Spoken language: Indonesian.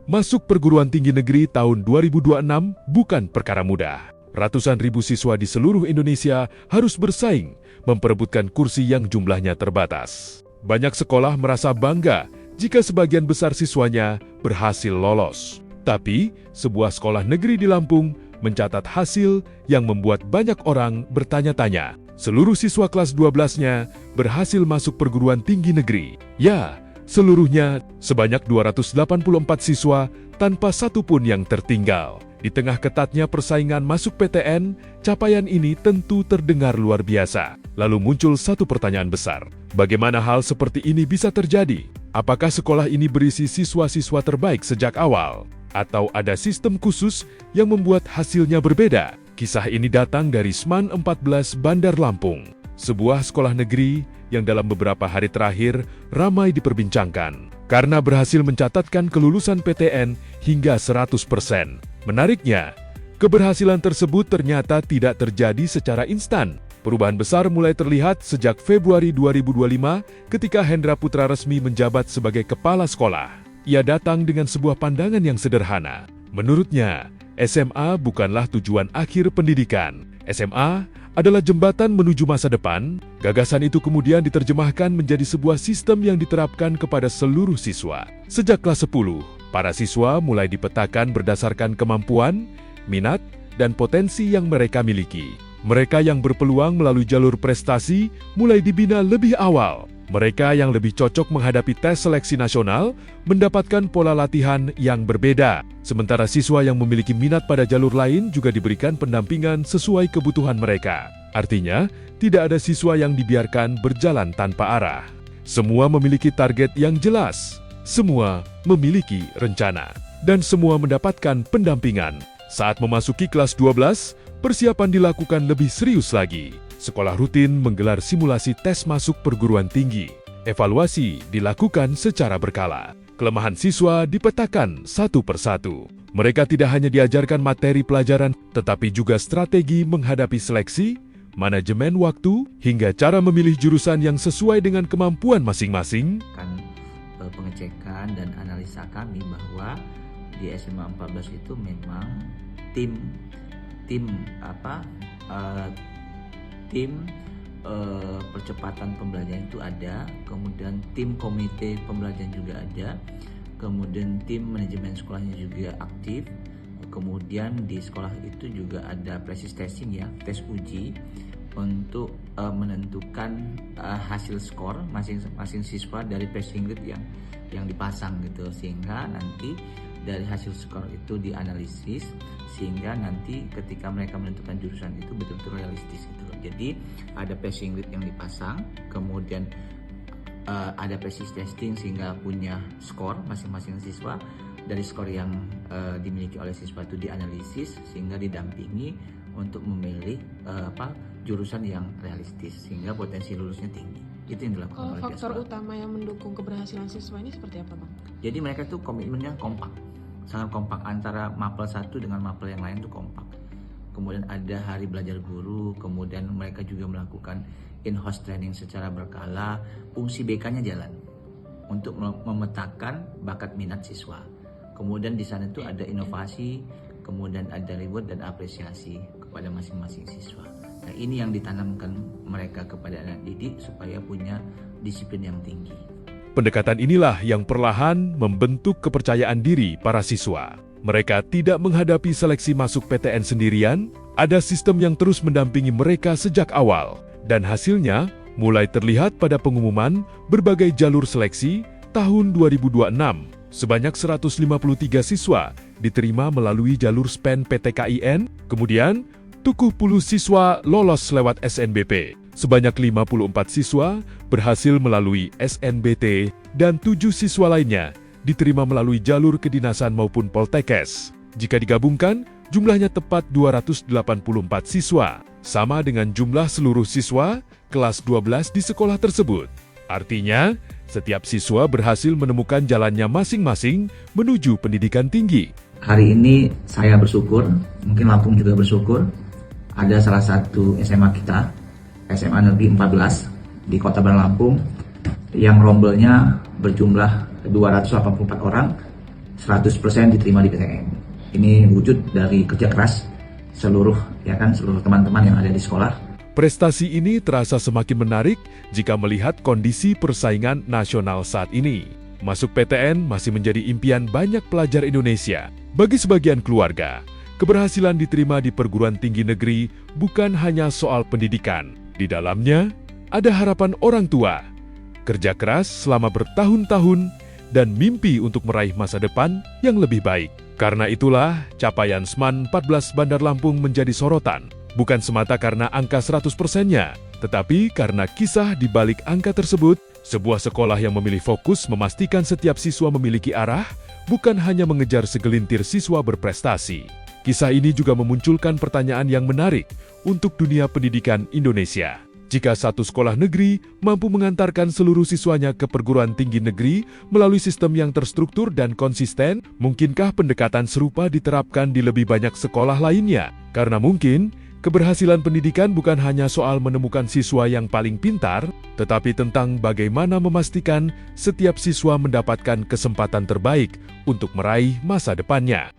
Masuk perguruan tinggi negeri tahun 2026 bukan perkara mudah. Ratusan ribu siswa di seluruh Indonesia harus bersaing memperebutkan kursi yang jumlahnya terbatas. Banyak sekolah merasa bangga jika sebagian besar siswanya berhasil lolos. Tapi, sebuah sekolah negeri di Lampung mencatat hasil yang membuat banyak orang bertanya-tanya. Seluruh siswa kelas 12-nya berhasil masuk perguruan tinggi negeri. Ya, seluruhnya sebanyak 284 siswa tanpa satupun yang tertinggal. Di tengah ketatnya persaingan masuk PTN, capaian ini tentu terdengar luar biasa. Lalu muncul satu pertanyaan besar. Bagaimana hal seperti ini bisa terjadi? Apakah sekolah ini berisi siswa-siswa terbaik sejak awal? Atau ada sistem khusus yang membuat hasilnya berbeda? Kisah ini datang dari SMAN 14 Bandar Lampung, sebuah sekolah negeri yang dalam beberapa hari terakhir ramai diperbincangkan karena berhasil mencatatkan kelulusan PTN hingga 100%. Menariknya, keberhasilan tersebut ternyata tidak terjadi secara instan. Perubahan besar mulai terlihat sejak Februari 2025 ketika Hendra Putra resmi menjabat sebagai kepala sekolah. Ia datang dengan sebuah pandangan yang sederhana. Menurutnya, SMA bukanlah tujuan akhir pendidikan. SMA adalah jembatan menuju masa depan. Gagasan itu kemudian diterjemahkan menjadi sebuah sistem yang diterapkan kepada seluruh siswa. Sejak kelas 10, para siswa mulai dipetakan berdasarkan kemampuan, minat, dan potensi yang mereka miliki. Mereka yang berpeluang melalui jalur prestasi mulai dibina lebih awal. Mereka yang lebih cocok menghadapi tes seleksi nasional mendapatkan pola latihan yang berbeda. Sementara siswa yang memiliki minat pada jalur lain juga diberikan pendampingan sesuai kebutuhan mereka. Artinya, tidak ada siswa yang dibiarkan berjalan tanpa arah. Semua memiliki target yang jelas. Semua memiliki rencana. Dan semua mendapatkan pendampingan. Saat memasuki kelas 12, persiapan dilakukan lebih serius lagi. Sekolah rutin menggelar simulasi tes masuk perguruan tinggi. Evaluasi dilakukan secara berkala. Kelemahan siswa dipetakan satu persatu. Mereka tidak hanya diajarkan materi pelajaran, tetapi juga strategi menghadapi seleksi, manajemen waktu, hingga cara memilih jurusan yang sesuai dengan kemampuan masing-masing. Pengecekan dan analisa kami bahwa di SMA 14 itu memang tim percepatan pembelajaran itu ada, kemudian tim komite pembelajaran juga ada, kemudian tim manajemen sekolahnya juga aktif, kemudian di sekolah itu juga ada practice testing ya, tes uji untuk menentukan hasil skor masing-masing siswa dari passing grade yang dipasang gitu, sehingga nanti dari hasil skor itu dianalisis sehingga nanti ketika mereka menentukan jurusan itu betul-betul realistis gitu loh. Jadi ada passing grade yang dipasang, kemudian ada practice testing sehingga punya skor masing-masing siswa. Dari skor yang dimiliki oleh siswa itu dianalisis sehingga didampingi untuk memilih jurusan yang realistis sehingga potensi lulusnya tinggi. Itu yang dilakukan oleh faktor utama yang mendukung keberhasilan siswa ini seperti apa, Bang? Jadi mereka tuh komitmennya kompak, sangat kompak, antara mapel satu dengan mapel yang lain tuh kompak. Kemudian ada hari belajar guru, kemudian mereka juga melakukan in-house training secara berkala. Fungsi BK-nya jalan untuk memetakan bakat minat siswa. Kemudian di sana tuh ada inovasi, kemudian ada reward dan apresiasi kepada masing-masing siswa. Nah, ini yang ditanamkan mereka kepada anak didik supaya punya disiplin yang tinggi. Pendekatan inilah yang perlahan membentuk kepercayaan diri para siswa. Mereka tidak menghadapi seleksi masuk PTN sendirian, ada sistem yang terus mendampingi mereka sejak awal. Dan hasilnya mulai terlihat pada pengumuman berbagai jalur seleksi tahun 2026. Sebanyak 153 siswa diterima melalui jalur SPEN PTKIN, kemudian 70 siswa lolos lewat SNBP. Sebanyak 54 siswa berhasil melalui SNBT dan 7 siswa lainnya diterima melalui jalur kedinasan maupun Poltekkes. Jika digabungkan, jumlahnya tepat 284 siswa, sama dengan jumlah seluruh siswa kelas 12 di sekolah tersebut. Artinya, setiap siswa berhasil menemukan jalannya masing-masing menuju pendidikan tinggi. Hari ini saya bersyukur, mungkin Lampung juga bersyukur, ada salah satu SMA kita, SMA Negeri 14 di Kota Bandar Lampung, yang rombelnya berjumlah 284 orang, 100% diterima di PTN. Ini wujud dari kerja keras seluruh teman-teman yang ada di sekolah. Prestasi ini terasa semakin menarik jika melihat kondisi persaingan nasional saat ini. Masuk PTN masih menjadi impian banyak pelajar Indonesia. Bagi sebagian keluarga, keberhasilan diterima di perguruan tinggi negeri bukan hanya soal pendidikan. Di dalamnya, ada harapan orang tua, kerja keras selama bertahun-tahun, dan mimpi untuk meraih masa depan yang lebih baik. Karena itulah, capaian SMAN 14 Bandar Lampung menjadi sorotan. Bukan semata karena angka 100%-nya, tetapi karena kisah di balik angka tersebut, sebuah sekolah yang memilih fokus memastikan setiap siswa memiliki arah, bukan hanya mengejar segelintir siswa berprestasi. Kisah ini juga memunculkan pertanyaan yang menarik untuk dunia pendidikan Indonesia. Jika satu sekolah negeri mampu mengantarkan seluruh siswanya ke perguruan tinggi negeri melalui sistem yang terstruktur dan konsisten, mungkinkah pendekatan serupa diterapkan di lebih banyak sekolah lainnya? Karena mungkin, keberhasilan pendidikan bukan hanya soal menemukan siswa yang paling pintar, tetapi tentang bagaimana memastikan setiap siswa mendapatkan kesempatan terbaik untuk meraih masa depannya.